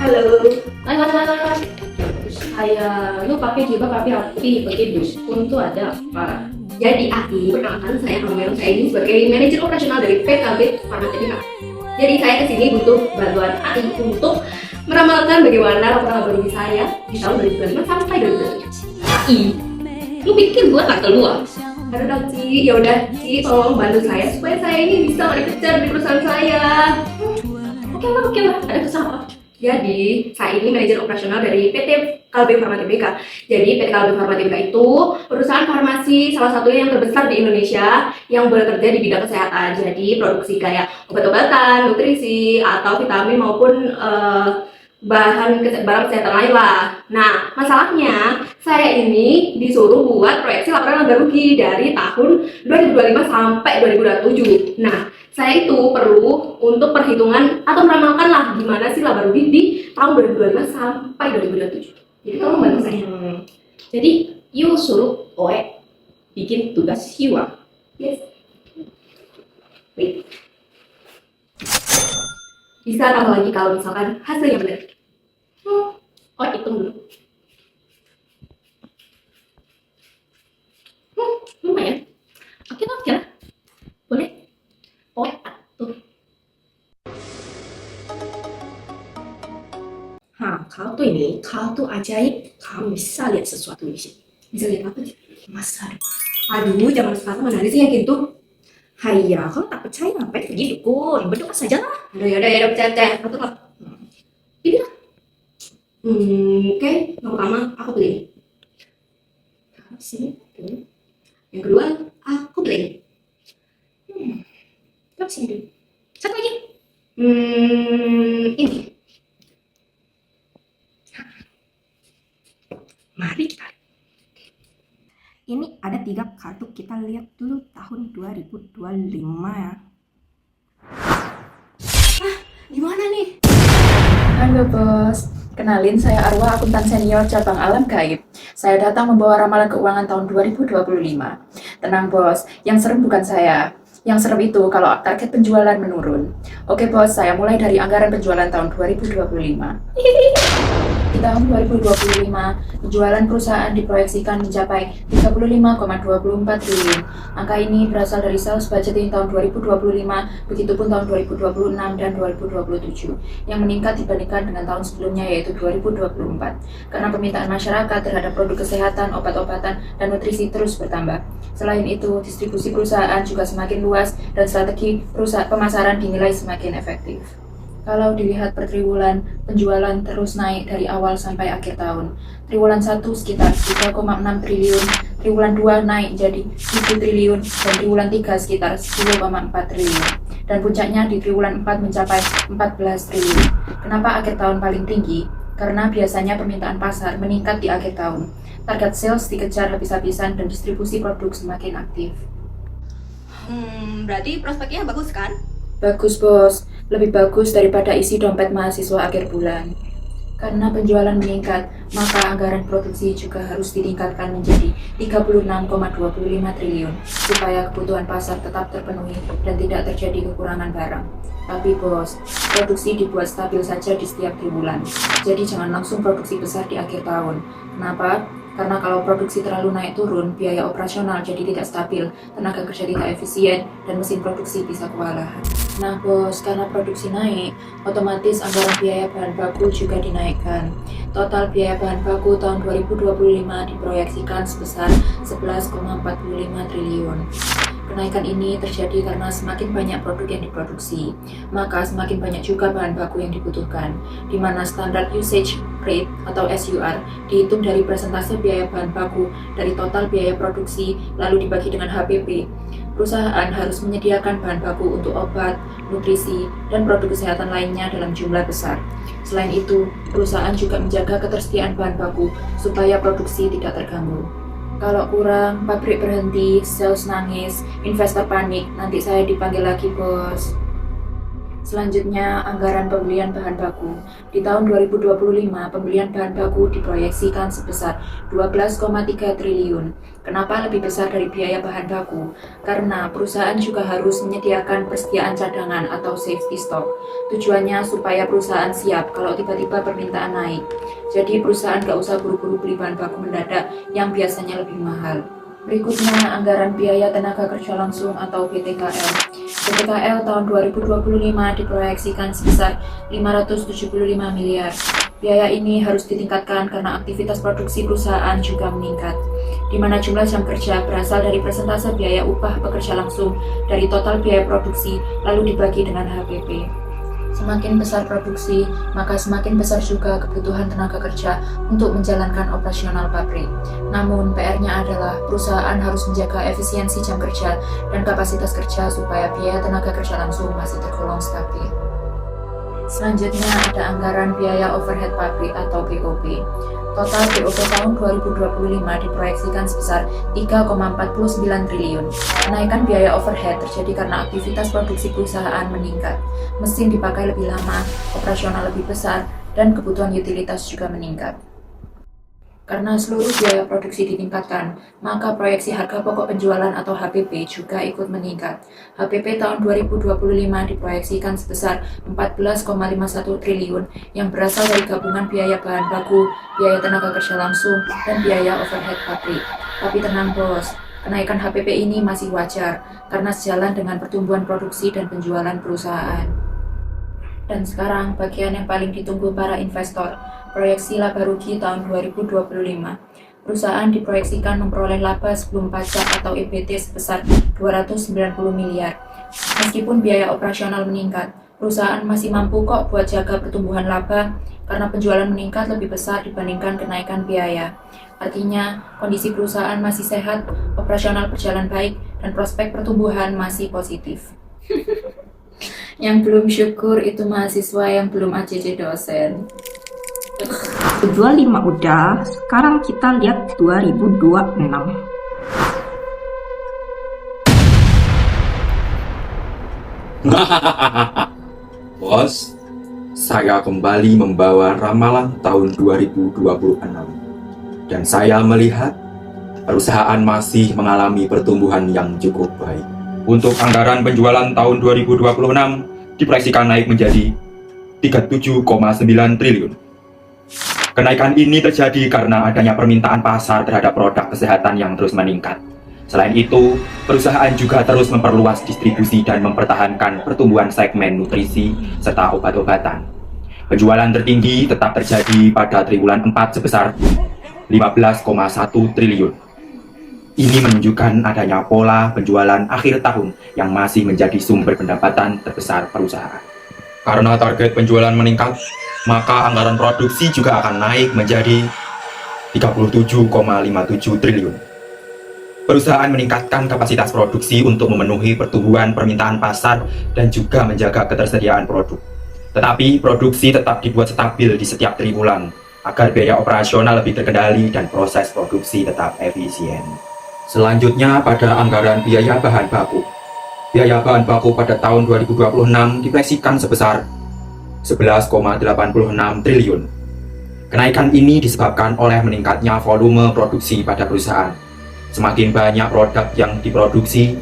Halo. Lan. Saya lu pakai jilbab rapi, pakai bus. Untuk ada apa? Jadi Aki, perkenalkan saya Romeo. Saya ini sebagai manajer operasional dari PKB Farmatika. Jadi saya kesini butuh bantuan Aki untuk meramalkan bagaimana laporan laba rugi saya di tahun 2025 sampai 2027. Ai, lu pikir gua tak keluar? Aduh dong Ci, yaudah Ci tolong bantu saya supaya saya ini bisa gak dikejar di perusahaan saya. Oke lah. Ada kesalahan apa? Jadi, saya ini manajer operasional dari PT Kalbe Farma Tbk. Jadi, PT Kalbe Farma Tbk itu perusahaan farmasi salah satunya yang terbesar di Indonesia yang bekerja di bidang kesehatan. Jadi, produksi kayak obat-obatan, nutrisi, atau vitamin maupun barang kesehatan lain lah. Nah, masalahnya saya ini disuruh buat proyeksi laporan laba rugi dari tahun 2025 sampai 2027. Nah, saya itu perlu untuk perhitungan atau meramalkan lah gimana sih laba rugi di tahun 2025 sampai 2027. Jadi tolong bantu saya. Jadi, you suruh Oe bikin tugas Hiwa. Yes. Wait. Bisa tambah lagi kalau misalkan hasilnya benar. Oe hitung dulu. Lumayan. Oke lah. Boleh. Oe atur. Kau tuh ajaib. Kamu bisa lihat sesuatu di sini. Bisa lihat apa sih? Masa depan. Aduh, zaman sekarang mana ada sih yang gitu? Hayya, kalau tak percaya ngapain pergi dukun? Berdoa saja lah. Aduh, yaudah, percaya. Atur lah. Ini lah. Oke. Yang pertama, aku beli. Sini. Yang kedua, aku beli. Kamu sini dulu. Satu lagi. Ini. Mari kita lihat. Ini ada 3 kartu, kita lihat dulu tahun 2025 ya. Gimana nih? Halo bos, kenalin saya Arwah, akuntan senior cabang Alam Gaib. Saya datang membawa ramalan keuangan tahun 2025. Tenang bos, yang serem bukan saya. Yang serem itu kalau target penjualan menurun. Oke bos, saya mulai dari anggaran penjualan tahun 2025. Di tahun 2025, penjualan perusahaan diproyeksikan mencapai 35,24 triliun. Angka ini berasal dari sales budgeting tahun 2025, begitupun tahun 2026 dan 2027, yang meningkat dibandingkan dengan tahun sebelumnya yaitu 2024. Karena permintaan masyarakat terhadap produk kesehatan, obat-obatan, dan nutrisi terus bertambah. Selain itu, distribusi perusahaan juga semakin luas dan strategi pemasaran dinilai semakin efektif. Kalau dilihat per triwulan, penjualan terus naik dari awal sampai akhir tahun. Triwulan 1 sekitar 3,6 triliun, triwulan 2 naik jadi 7 triliun, dan triwulan 3 sekitar 10,4 triliun. Dan puncaknya di triwulan 4 mencapai 14 triliun. Kenapa akhir tahun paling tinggi? Karena biasanya permintaan pasar meningkat di akhir tahun. Target sales dikejar habis-habisan dan distribusi produk semakin aktif. Berarti prospeknya bagus kan? Bagus bos, lebih bagus daripada isi dompet mahasiswa akhir bulan. Karena penjualan meningkat, maka anggaran produksi juga harus ditingkatkan menjadi 36,25 triliun supaya kebutuhan pasar tetap terpenuhi dan tidak terjadi kekurangan barang. Tapi bos, produksi dibuat stabil saja di setiap triwulan. Jadi jangan langsung produksi besar di akhir tahun. Kenapa? Karena kalau produksi terlalu naik turun, biaya operasional jadi tidak stabil, tenaga kerja tidak efisien, dan mesin produksi bisa kewalahan. Nah bos, karena produksi naik, otomatis anggaran biaya bahan baku juga dinaikkan. Total biaya bahan baku tahun 2025 diproyeksikan sebesar 11,45 triliun. Kenaikan ini terjadi karena semakin banyak produk yang diproduksi, maka semakin banyak juga bahan baku yang dibutuhkan, di mana standar usage rate atau SUR dihitung dari persentase biaya bahan baku dari total biaya produksi lalu dibagi dengan HPP. Perusahaan harus menyediakan bahan baku untuk obat, nutrisi, dan produk kesehatan lainnya dalam jumlah besar. Selain itu, perusahaan juga menjaga ketersediaan bahan baku supaya produksi tidak terganggu. Kalau kurang, pabrik berhenti, sales nangis, investor panik, nanti saya dipanggil lagi bos. Selanjutnya, anggaran pembelian bahan baku. Di tahun 2025, pembelian bahan baku diproyeksikan sebesar 12,3 triliun. Kenapa lebih besar dari biaya bahan baku? Karena perusahaan juga harus menyediakan persediaan cadangan atau safety stock. Tujuannya supaya perusahaan siap kalau tiba-tiba permintaan naik. Jadi perusahaan nggak usah buru-buru beli bahan baku mendadak yang biasanya lebih mahal. Berikutnya, anggaran biaya tenaga kerja langsung atau BTKL. BTKL tahun 2025 diproyeksikan sebesar 575 miliar. Biaya ini harus ditingkatkan karena aktivitas produksi perusahaan juga meningkat, di mana jumlah jam kerja berasal dari persentase biaya upah pekerja langsung dari total biaya produksi lalu dibagi dengan HPP. Semakin besar produksi, maka semakin besar juga kebutuhan tenaga kerja untuk menjalankan operasional pabrik. Namun, PR-nya adalah perusahaan harus menjaga efisiensi jam kerja dan kapasitas kerja supaya biaya tenaga kerja langsung masih tergolong stabil. Selanjutnya ada anggaran biaya overhead pabrik atau BOP. Total BOP tahun 2025 diproyeksikan sebesar 3,49 triliun. Kenaikan biaya overhead terjadi karena aktivitas produksi perusahaan meningkat, mesin dipakai lebih lama, operasional lebih besar, dan kebutuhan utilitas juga meningkat. Karena seluruh biaya produksi ditingkatkan, maka proyeksi harga pokok penjualan atau HPP juga ikut meningkat. HPP tahun 2025 diproyeksikan sebesar 14,51 triliun yang berasal dari gabungan biaya bahan baku, biaya tenaga kerja langsung, dan biaya overhead pabrik. Tapi tenang bos, kenaikan HPP ini masih wajar karena sejalan dengan pertumbuhan produksi dan penjualan perusahaan. Dan sekarang bagian yang paling ditunggu para investor, proyeksi laba rugi tahun 2025. Perusahaan diproyeksikan memperoleh laba sebelum pajak atau EBT sebesar 290 miliar. Meskipun biaya operasional meningkat, perusahaan masih mampu kok buat jaga pertumbuhan laba karena penjualan meningkat lebih besar dibandingkan kenaikan biaya. Artinya, kondisi perusahaan masih sehat, operasional berjalan baik, dan prospek pertumbuhan masih positif. Yang belum syukur itu mahasiswa yang belum ACC dosen. 25 udah, sekarang kita lihat 2026. Bos, saya kembali membawa ramalan tahun 2026. Dan saya melihat perusahaan masih mengalami pertumbuhan yang cukup baik. Untuk anggaran penjualan tahun 2026 diproyeksikan naik menjadi 37,9 triliun. Kenaikan ini terjadi karena adanya permintaan pasar terhadap produk kesehatan yang terus meningkat. Selain itu, perusahaan juga terus memperluas distribusi dan mempertahankan pertumbuhan segmen nutrisi serta obat-obatan. Penjualan tertinggi tetap terjadi pada triwulan 4 sebesar 15,1 triliun. Ini menunjukkan adanya pola penjualan akhir tahun yang masih menjadi sumber pendapatan terbesar perusahaan. Karena target penjualan meningkat, maka anggaran produksi juga akan naik menjadi 37,57 triliun. Perusahaan meningkatkan kapasitas produksi untuk memenuhi pertumbuhan permintaan pasar dan juga menjaga ketersediaan produk. Tetapi produksi tetap dibuat stabil di setiap triwulan agar biaya operasional lebih terkendali dan proses produksi tetap efisien. Selanjutnya pada anggaran biaya bahan baku. Biaya bahan baku pada tahun 2026 diproyeksikan sebesar 11,86 triliun. Kenaikan ini disebabkan oleh meningkatnya volume produksi pada perusahaan. Semakin banyak produk yang diproduksi,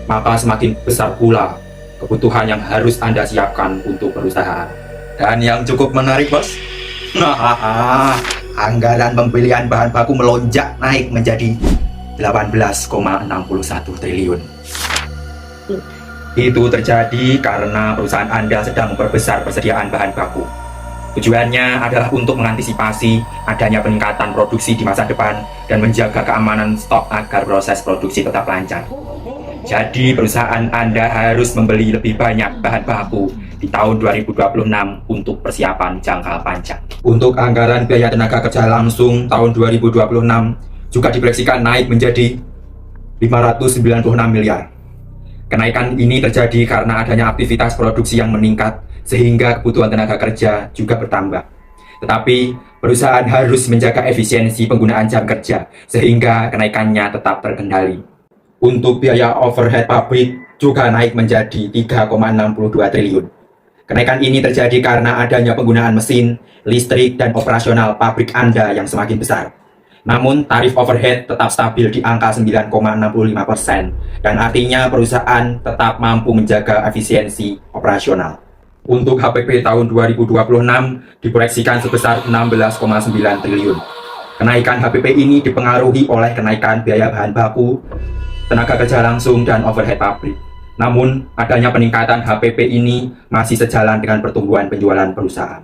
maka semakin besar pula kebutuhan yang harus Anda siapkan untuk perusahaan. Dan yang cukup menarik bos, anggaran pembelian bahan baku melonjak naik menjadi 18,61 triliun. Itu terjadi karena perusahaan Anda sedang memperbesar persediaan bahan baku. Tujuannya adalah untuk mengantisipasi adanya peningkatan produksi di masa depan dan menjaga keamanan stok agar proses produksi tetap lancar. Jadi perusahaan Anda harus membeli lebih banyak bahan baku di tahun 2026 untuk persiapan jangka panjang. Untuk anggaran biaya tenaga kerja langsung tahun 2026 juga diproyeksikan naik menjadi 596 miliar. Kenaikan ini terjadi karena adanya aktivitas produksi yang meningkat sehingga kebutuhan tenaga kerja juga bertambah. Tetapi perusahaan harus menjaga efisiensi penggunaan jam kerja sehingga kenaikannya tetap terkendali. Untuk biaya overhead pabrik juga naik menjadi 3,62 triliun. Kenaikan ini terjadi karena adanya penggunaan mesin, listrik, dan operasional pabrik Anda yang semakin besar. Namun, tarif overhead tetap stabil di angka 9,65%, dan artinya perusahaan tetap mampu menjaga efisiensi operasional. Untuk HPP tahun 2026 diproyeksikan sebesar 16,9 triliun. Kenaikan HPP ini dipengaruhi oleh kenaikan biaya bahan baku, tenaga kerja langsung, dan overhead pabrik. Namun, adanya peningkatan HPP ini masih sejalan dengan pertumbuhan penjualan perusahaan.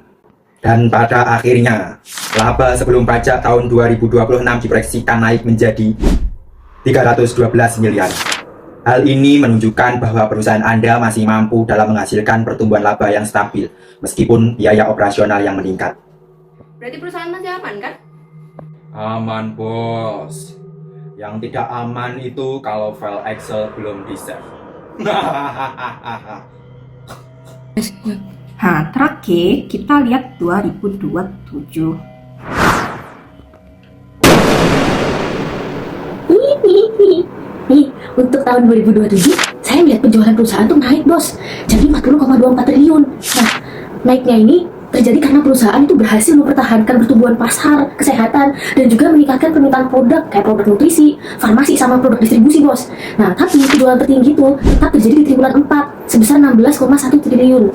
Dan pada akhirnya, laba sebelum pajak tahun 2026 diproyeksikan naik menjadi 312 miliar. Hal ini menunjukkan bahwa perusahaan Anda masih mampu dalam menghasilkan pertumbuhan laba yang stabil, meskipun biaya operasional yang meningkat. Berarti perusahaan masih aman kan? Aman, bos. Yang tidak aman itu kalau file Excel belum di-save. Terakhir kita lihat 2027. Nih, untuk tahun 2027, saya melihat penjualan perusahaan tuh naik, bos. Jadi 40,24 triliun. Nah, naiknya ini terjadi karena perusahaan itu berhasil mempertahankan pertumbuhan pasar, kesehatan, dan juga meningkatkan permintaan produk kayak produk nutrisi, farmasi, sama produk distribusi, bos. Nah, tapi penjualan tertinggi itu tetap terjadi di triwulan 4, sebesar 16,1 triliun.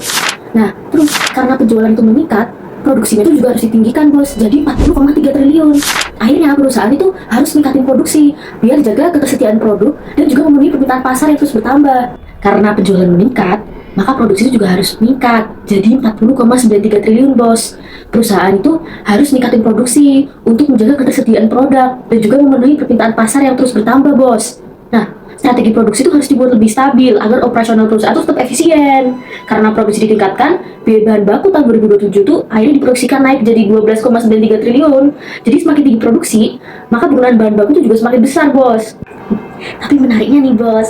Nah, terus karena penjualan itu meningkat, produksinya itu juga harus ditinggikan, bos. Jadi 40,3 triliun. Akhirnya perusahaan itu harus meningkatin produksi biar jaga ketersediaan produk dan juga memenuhi permintaan pasar yang terus bertambah. Karena penjualan meningkat, maka produksi itu juga harus meningkat. Jadi 40,93 triliun, bos. Perusahaan itu harus meningkatin produksi untuk menjaga ketersediaan produk dan juga memenuhi permintaan pasar yang terus bertambah, bos. Nah, strategi produksi itu harus dibuat lebih stabil agar operasional perusahaan itu tetap efisien. Karena produksi ditingkatkan, biaya bahan baku tahun 2027 itu akhirnya diproyeksikan naik jadi 12,93 triliun. Jadi semakin tinggi produksi, maka penggunaan bahan baku itu juga semakin besar, bos. Tapi menariknya nih, bos,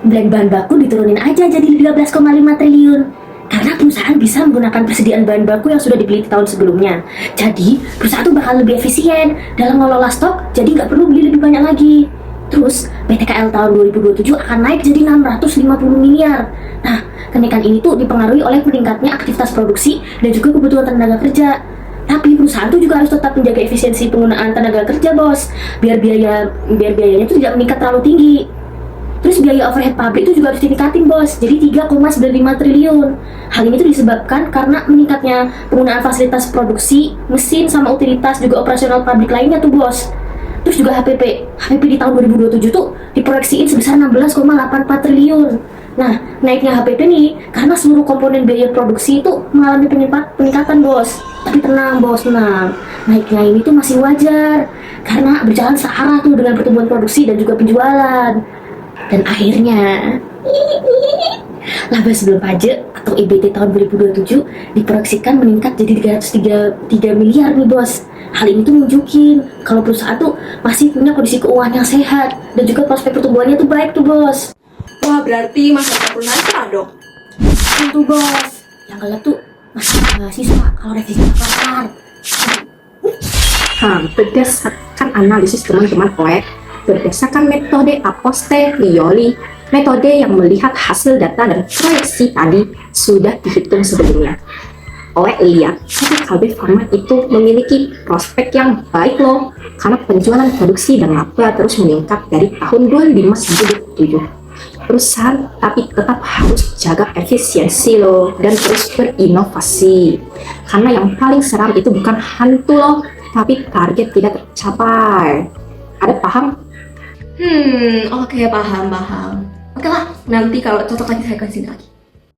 blend bahan baku diturunin aja jadi 13,5 triliun. Karena perusahaan bisa menggunakan persediaan bahan baku yang sudah dibeli di tahun sebelumnya. Jadi, perusahaan itu bakal lebih efisien dalam mengelola stok, jadi nggak perlu beli lebih banyak lagi. Terus, PTKL tahun 2027 akan naik jadi 650 miliar. Nah, kenaikan ini tuh dipengaruhi oleh meningkatnya aktivitas produksi dan juga kebutuhan tenaga kerja. Tapi perusahaan tuh juga harus tetap menjaga efisiensi penggunaan tenaga kerja, bos. Biar biayanya itu tidak meningkat terlalu tinggi. Terus biaya overhead pabrik itu juga harus ditingkatin, bos. Jadi 3,95 triliun. Hal ini tuh disebabkan karena meningkatnya penggunaan fasilitas produksi, mesin, sama utilitas juga operasional pabrik lainnya tuh, bos. Terus juga HPP di tahun 2027 tuh diproyeksiin sebesar 16,84 triliun. Nah, naiknya HPP nih karena seluruh komponen biaya produksi itu mengalami peningkatan, bos. Tapi tenang, bos, tenang. Naiknya ini tuh masih wajar karena berjalan searah tuh dengan pertumbuhan produksi dan juga penjualan. Dan akhirnya laba sebelum pajak atau EBT tahun 2027 diproyeksikan meningkat jadi 303 miliar nih, bos. Hal ini tuh nunjukin kalau perusahaan tuh masih punya kondisi keuangan yang sehat dan juga prospek pertumbuhannya tuh baik tuh, bos. Wah, berarti masa depan cerah dong. Tentu, bos. Yang gelap tuh masih mahasiswa kalau revisi kelar. Berdasarkan analisis teman-teman OE, berdasarkan metode a-posteriori, metode yang melihat hasil data dan proyeksi tadi sudah dihitung sebelumnya. OE lihat, PT Kalbe Farma itu memiliki prospek yang baik loh, karena penjualan produksi dan laba terus meningkat dari tahun 2005 sampai 2007. Perusahaan tapi tetap harus jaga efisiensi loh, dan terus berinovasi. Karena yang paling seram itu bukan hantu loh, tapi target tidak tercapai. Ada paham? Oke, paham. Oke lah, nanti kalau cocok lagi saya kasih lagi.